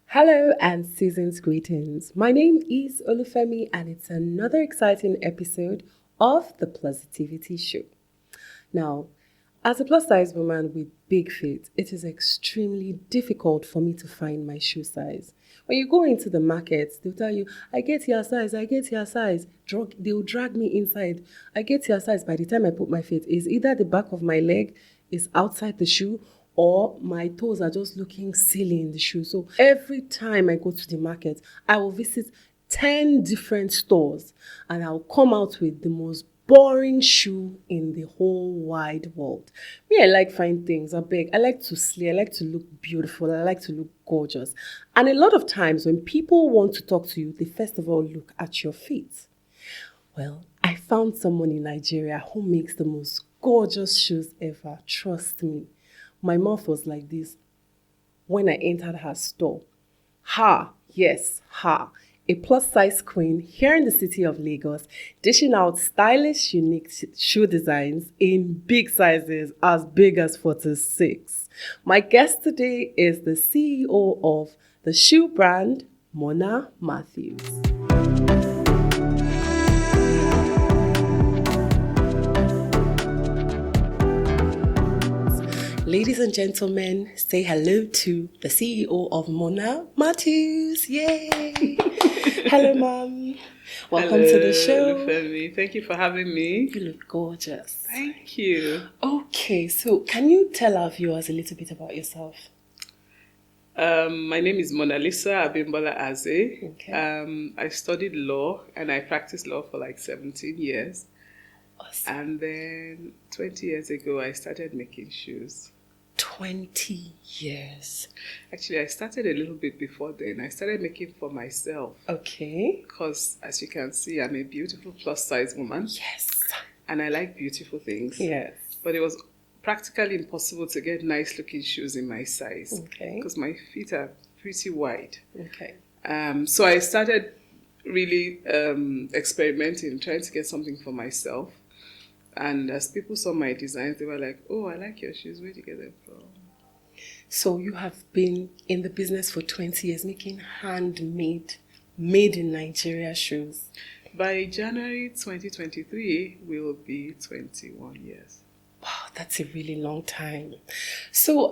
Hello and season's greetings. My name is Femi and it's another exciting episode of the Plusitivity Show. Now, as a plus size woman with big feet, it is extremely difficult for me to find my shoe size. When you go into the market, they'll tell you, I get your size, I get your size. They'll drag me inside. I get your size. By the time I put my feet, is either the back of my leg is outside the shoe or my toes are just looking silly in the shoe. So every time I go to the market, I will visit 10 different stores and I'll come out with the most boring shoe in the whole wide world. Me, I like fine things. I like to slay. I like to look beautiful. I like to look gorgeous. And a lot of times when people want to talk to you, they first of all look at your feet. Well, I found someone in Nigeria who makes the most gorgeous shoes ever. Trust me. My mouth was like this when I entered her store. Yes, a plus size queen here in the city of Lagos, dishing out stylish, unique shoe designs in big sizes as big as 46. My guest today is the CEO of the shoe brand, Mona Matthews. Ladies and gentlemen, say hello to the CEO of Mona Matthews. Yay! Hello, Mom. Welcome to the show. Hello, Femi. Thank you for having me. You look gorgeous. Thank you. Okay, so can you tell our viewers a little bit about yourself? My name is Monalisa Azeh. Okay. I studied law and I practiced law for like 17 years. Awesome. And then 20 years ago, I started making shoes. 20 years. Actually, I started a little bit before then. I started making for myself. Okay. Because, as you can see, I'm a beautiful plus size woman. Yes. And I like beautiful things. Yes. But it was practically impossible to get nice looking shoes in my size. Okay. Because my feet are pretty wide. Okay. So I started really experimenting, trying to get something for myself. And as people saw my designs, they were like, oh, I like your shoes. Where did you get them from? So you have been in the business for 20 years, making handmade, made in Nigeria shoes. By January 2023, we'll be 21 years. Wow, that's a really long time. So,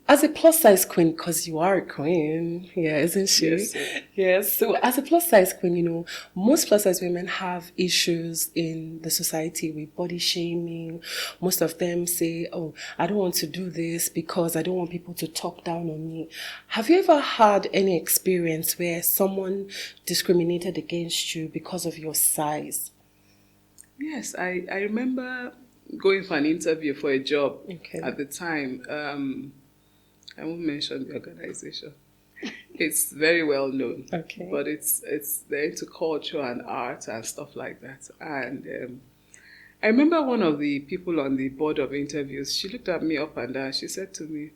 as a plus size queen, because you are a queen, yeah, isn't she? Yes. Yes. So, as a plus size queen, most plus size women have issues in the society with body shaming. Most of them say, "Oh, I don't want to do this because I don't want people to talk down on me." Have you ever had any experience where someone discriminated against you because of your size? Yes, I remember going for an interview for a job at the time. I won't mention the organization. It's very well known. Okay. But it's they're into culture and art and stuff like that. And I remember one of the people on the board of interviews, she looked at me up and down. She said to me,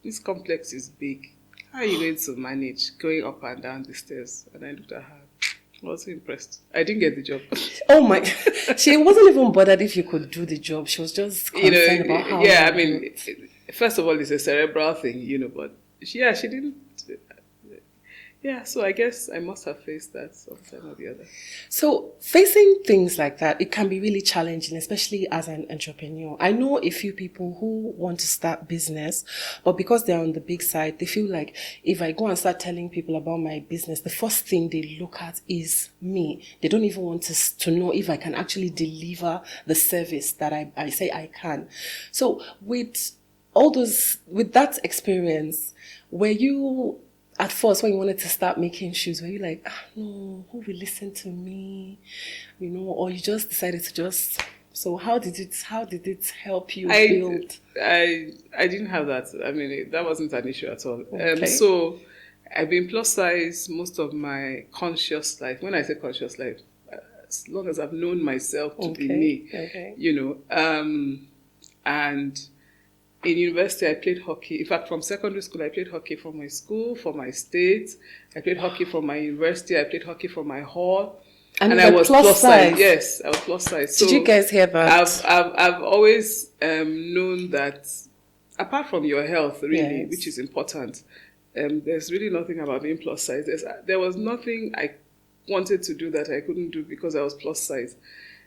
this complex is big. How are you going to manage going up and down the stairs? And I looked at her. I was impressed. I didn't get the job. Oh my! She wasn't even bothered if you could do the job. She was just concerned about how. Yeah, I mean, first of all, it's a cerebral thing, but she didn't. Yeah, so I guess I must have faced that sometime or the other. So facing things like that, it can be really challenging, especially as an entrepreneur. I know a few people who want to start business, but because they're on the big side, they feel like if I go and start telling people about my business, the first thing they look at is me. They don't even want to know if I can actually deliver the service that I say I can. So with that experience, were you, at first, when you wanted to start making shoes, were you like, no, who will listen to me? Or you just decided to so how did it help you build? I didn't have that. I mean, that wasn't an issue at all. Okay. So I've been plus size most of my conscious life. When I say conscious life, as long as I've known myself to be me, and in university, I played hockey. In fact, from secondary school, I played hockey for my school, for my state. I played hockey for my university. I played hockey for my hall. And I was plus size. Yes, I was plus size. So did you guys hear that? I've always known that, apart from your health, really, yes, which is important, there's really nothing about being plus size. There was nothing I wanted to do that I couldn't do because I was plus size.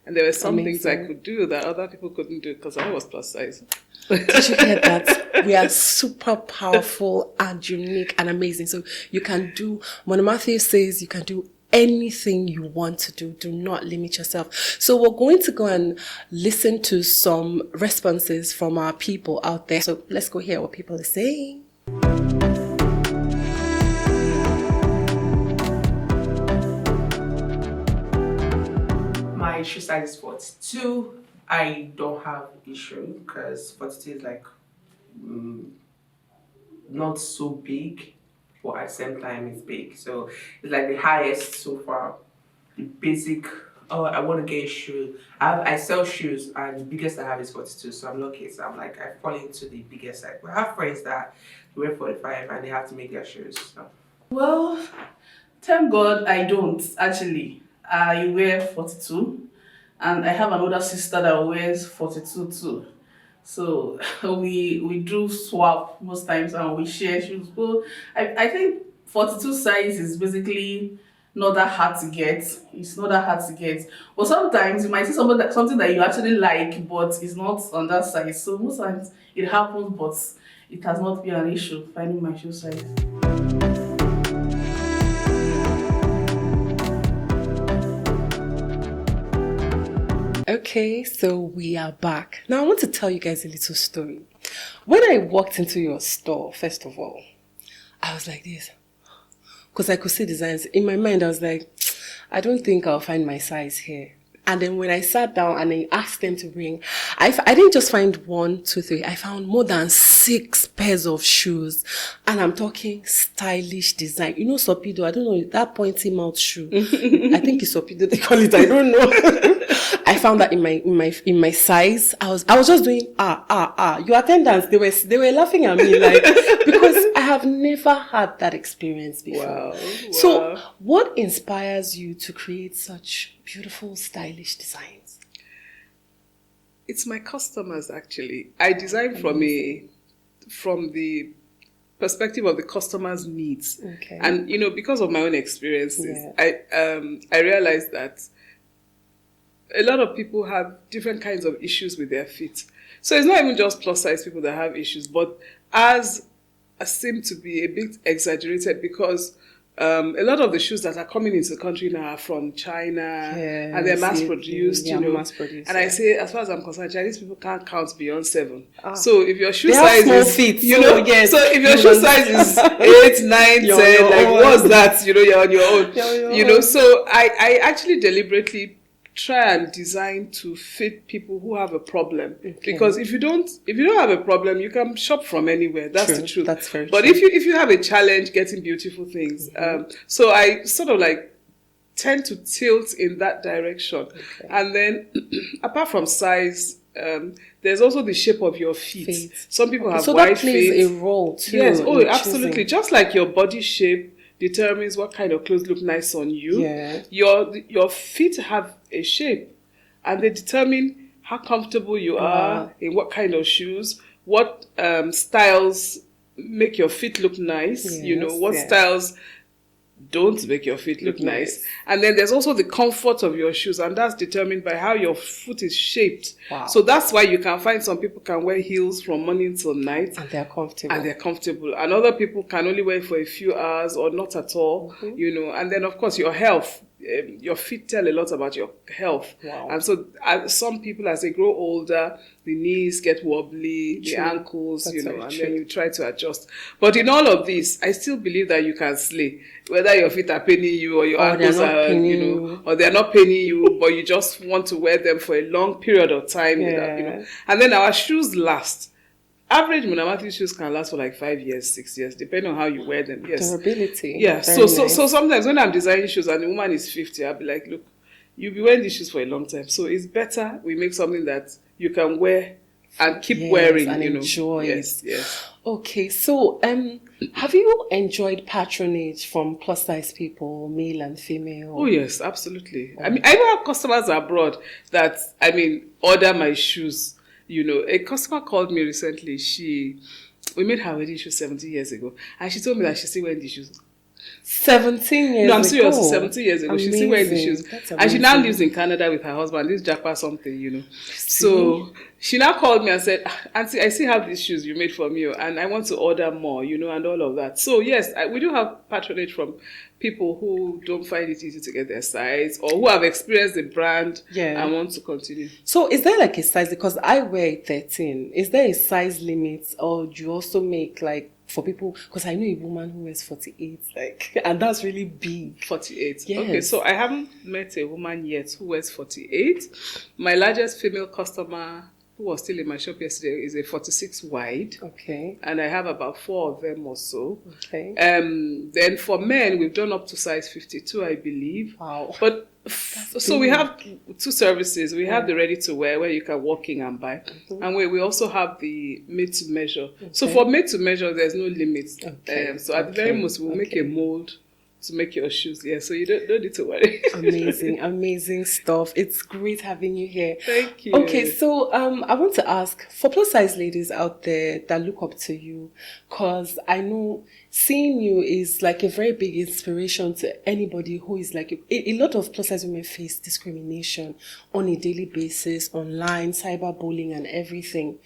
And there were some things I could do that other people couldn't do because I was plus size. Did you hear that? We are super powerful and unique and amazing. So you can do, Mona Matthew says you can do anything you want to do. Do not limit yourself. So we're going to go and listen to some responses from our people out there. So let's go hear what people are saying. My shoe size is 42. I don't have issue because 42 is like not so big, but at the same time it's big. So it's like the highest so far. The basic, oh, I want to get a shoe. I sell shoes and the biggest I have is 42. So I'm lucky. So I'm like, I fall into the biggest side. But I have friends that wear 45 and they have to make their shoes. So. Well, thank God I don't actually. I wear 42 and I have an older sister that wears 42 too. So we do swap most times and we share shoes. Well, I think 42 size is basically not that hard to get. It's not that hard to get. But sometimes you might see something that you actually like, but it's not on that size. So most times it happens, but it has not been an issue finding my shoe size. Okay, so we are back. Now I want to tell you guys a little story. When I walked into your store, first of all, I was like this. Because I could see designs. In my mind, I was like, I don't think I'll find my size here. And then when I sat down and I asked them to bring, I didn't just find 1, 2, 3. I found more than 6 pairs of shoes. And I'm talking stylish design. You know Sopido? I don't know, that pointy mouth shoe. I think it's Sopido they call it. I don't know. I found that in my size. I was just doing your attendants, they were laughing at me like because I have never had that experience before. Wow. So what inspires you to create such beautiful stylish designs? It's my customers actually. I design from the perspective of the customer's needs. Okay. And because of my own experiences, I realized that a lot of people have different kinds of issues with their feet. So it's not even just plus size people that have issues, but as seem to be a bit exaggerated because a lot of the shoes that are coming into the country now are from China and they're mass produced, mass-produced, and I say, as far as I'm concerned, Chinese people can't count beyond 7. So if your shoe they size have small is, feet, so if your shoe size is 8, 9, 10, like what's that? You're on your own. So I actually deliberately try and design to fit people who have a problem. Okay. Because if you don't have a problem, you can shop from anywhere. That's the truth. That's very but true. if you have a challenge getting beautiful things, so I sort of like tend to tilt in that direction. Okay. And then apart from size, there's also the shape of your feet. Some people have wide feet. So that plays a role too. Yes, absolutely. Just like your body shape determines what kind of clothes look nice on you. Yeah. Your feet have a shape and they determine how comfortable you are in what kind of shoes, what styles make your feet look nice, what styles don't make your feet look nice. And then there's also the comfort of your shoes, and that's determined by how your foot is shaped. Wow. So that's why you can find some people can wear heels from morning till night. And they're comfortable. And other people can only wear for a few hours or not at all, And then, of course, your health. Your feet tell a lot about your health. Wow. And so some people, as they grow older, the knees get wobbly, the ankles, and then you try to adjust. But in all of this, I still believe that you can slay. Whether your feet are paining you or your ankles are, or they're not paining you, but you just want to wear them for a long period of time. And then our shoes last. Average Mona Matthew shoes can last for like 5 years, 6 years, depending on how you wear them. Yes. Durability. Yeah. So sometimes when I'm designing shoes and the woman is 50, I'll be like, look, you'll be wearing these shoes for a long time. So it's better we make something that you can wear and keep wearing and enjoy. Yes. Okay. So have you enjoyed patronage from plus size people, male and female? Oh yes, absolutely. I mean, I even have customers abroad that order my shoes. A customer called me recently. She we made her wedding shoes 17 years ago. And she told me that she's still wearing the shoes. 17 years ago? No, I'm serious. 17 years ago. She's still wearing the shoes. That's and she now amazing. lives in Canada with her husband. This Japa something. So she now called me and said, Auntie, I still have these shoes you made for me, and I want to order more, and all of that. So yes, we do have patronage from people who don't find it easy to get their size or who have experienced the brand and want to continue. So is there like a size? Because I wear 13. Is there a size limit, or do you also make like for people? Because I know a woman who wears 48, and that's really big. 48. Yes. Okay, so I haven't met a woman yet who wears 48. My largest female customer, who was still in my shop yesterday, is a 46 wide. Okay. And I have about 4 of them or so. Okay. Then for men, we've done up to size 52, I believe. Wow. But so we have 2 services. We have the ready to wear where you can walk in and buy. And we also have the made to measure. So for made to measure, there's no limit. Okay. So at the very most, we'll make a mold to make your shoes. Yeah, so you don't need to worry. Amazing stuff. It's great having you here. Thank you. Okay, so I want to ask, for plus size ladies out there that look up to you, because I know seeing you is like a very big inspiration to anybody who is like, a lot of plus size women face discrimination on a daily basis, online, cyberbullying and everything.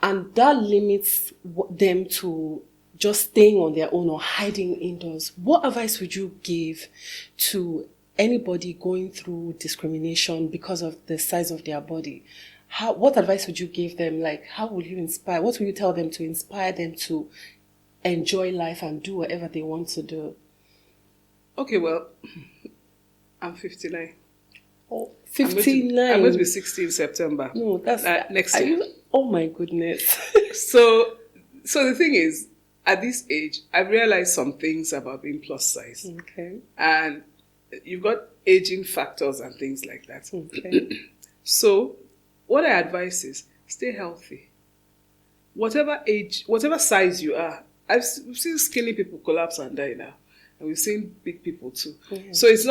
And that limits them to just staying on their own or hiding indoors. What advice would you give to anybody going through discrimination because of the size of their body? What advice would you give them? Like, how would you inspire? What would you tell them to inspire them to enjoy life and do whatever they want to do? Okay, well, I'm 59. Oh, 59. I'm going to be 60 in September. No, that's next year. Oh my goodness. So the thing is, at this age, I've realized some things about being plus size. Okay. And you've got aging factors and things like that. Okay. So what I advise is stay healthy. Whatever age, whatever size you are, I've seen skinny people collapse and die now. And we've seen big people too. Mm-hmm. So it's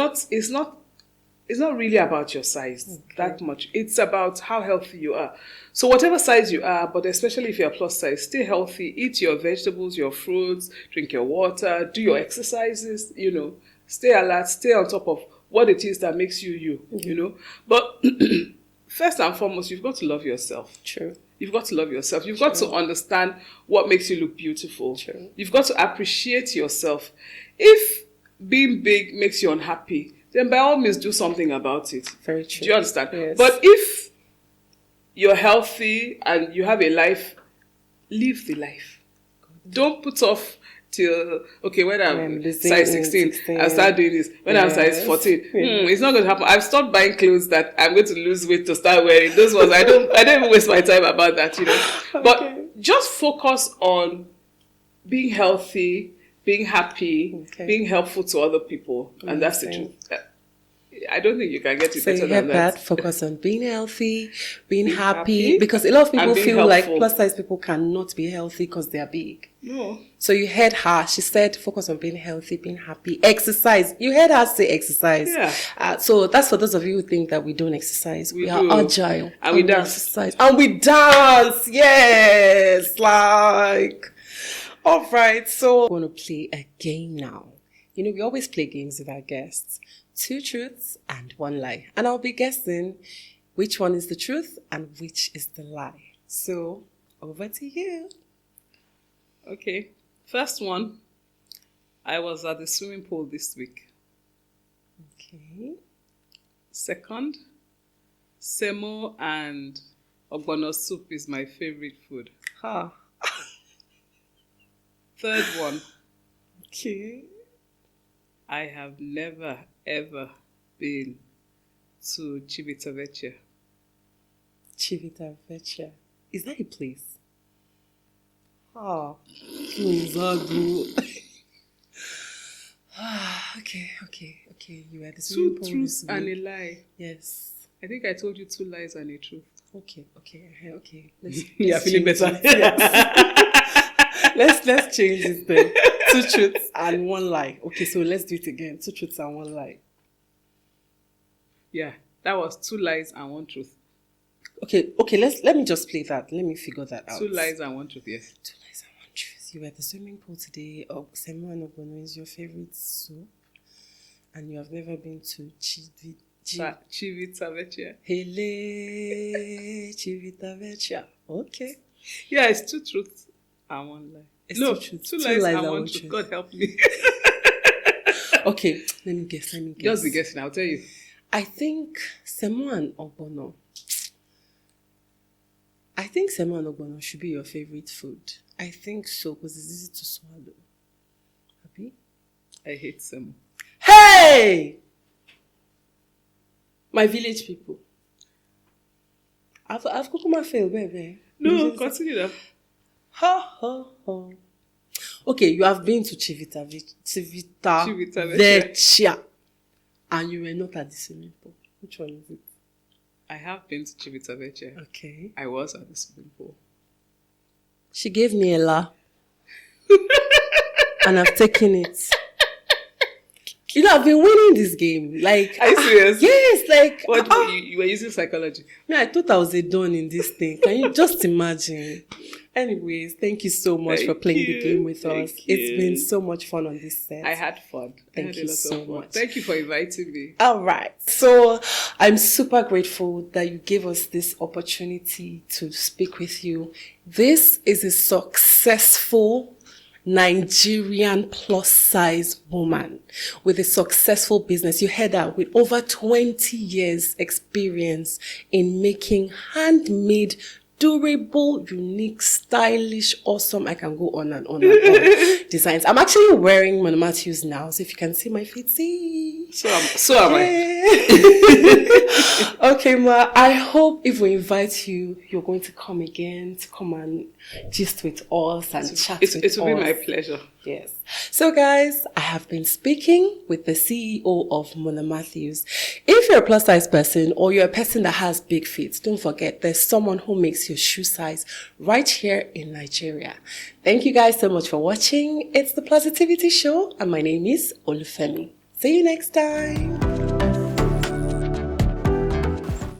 not really about your size that much. It's about how healthy you are. So whatever size you are, but especially if you're plus size, stay healthy, eat your vegetables, your fruits, drink your water, do your exercises, stay alert, stay on top of what it is that makes you, But first and foremost, you've got to love yourself. True. You've got to love yourself. You've got to understand what makes you look beautiful. True. You've got to appreciate yourself. If being big makes you unhappy, then by all means do something about it. Very true. Do you understand? Yes. But if you're healthy and you have a life, live the life. Don't put off till, when I'm size 16, I'll start doing this. When I'm size 14, it's not going to happen. I've stopped buying clothes that I'm going to lose weight to start wearing. Those ones, I don't even waste my time about that, Okay. But just focus on being healthy, being happy, being helpful to other people. And that's the truth. I don't think you can get it better than that. Focus on being healthy, being happy. Because a lot of people feel like plus size people cannot be healthy because they are big. No. So you heard her. She said focus on being healthy, being happy. Exercise. You heard her say exercise. Yeah. So that's for those of you who think that we don't exercise. We are agile. And we dance. Exercise. And we dance. Yes. All right. So we're going to play a game now. We always play games with our guests. 2 truths and 1 lie. And I'll be guessing which one is the truth and which is the lie. So, over to you. Okay. First one, I was at the swimming pool this week. Okay. Second, semo and ogbono soup is my favorite food. Ha. Third one, Okay. I have never, ever been to Civitavecchia. Civitavecchia. Is that a place? Oh. Okay. You are the swimming 2 pool truths this and week. a lie. Yes. I think I told you 2 lies and a truth. Okay. Let's feeling change better. Yes. let's change this then. 2 truths and 1 lie. Okay, so let's do it again. 2 truths and 1 lie. Yeah, that was 2 lies and 1 truth. Okay. Let me just play that. Let me figure that out. 2 lies and 1 truth. Yes. 2 lies and 1 you were at the swimming pool today, or Semo Ogbono is your favorite soup, and you have never been to Civita Vecchia. Hele Civita Vecchia. Okay. Yeah, it's two truths and one lie. It's No, two truths. two lies and one truth. God help me. Okay, let me guess. Just be guessing, I'll tell you. I think Semo and Ogbono. I think Semo and Ogbono should be your favorite food. I think so, because it's easy to swallow. Happy? I hate Semo. Hey! My village people. I've kukuma failed, baby. No, continue that. Ha ha ha. Okay, you have been to Civita Vecchia, and you were not at the swimming pool. Which one is it? I have been to Civita Vecchia. Okay. I was at the swimming pool. She gave me a la. And I've taken it. You know, I've been winning this game. Like, are you serious? Yes, like. What you were using psychology? I thought I was a don in this thing. Can you just imagine? Anyways, thank you so much for playing the game with us. It's been so much fun on this set. I had fun. Thank you so much. Thank you for inviting me. All right. So I'm super grateful that you gave us this opportunity to speak with you. This is a successful Nigerian plus size woman with a successful business. You heard that, with over 20 years experience in making handmade, durable, unique, stylish, awesome, I can go on and on and on designs. I'm actually wearing Mona Matthews now, so if you can see my feet, see. So am I. Okay, Ma, I hope if we invite you, you're going to come again, to come and gist with us and chat with us. It will be my pleasure. Yes. So guys, I have been speaking with the CEO of Mona Matthews. If you're a plus size person or you're a person that has big feet, don't forget there's someone who makes your shoe size right here in Nigeria. Thank you guys so much for watching. It's the Plusitivity Show and my name is Olufemi. See you next time.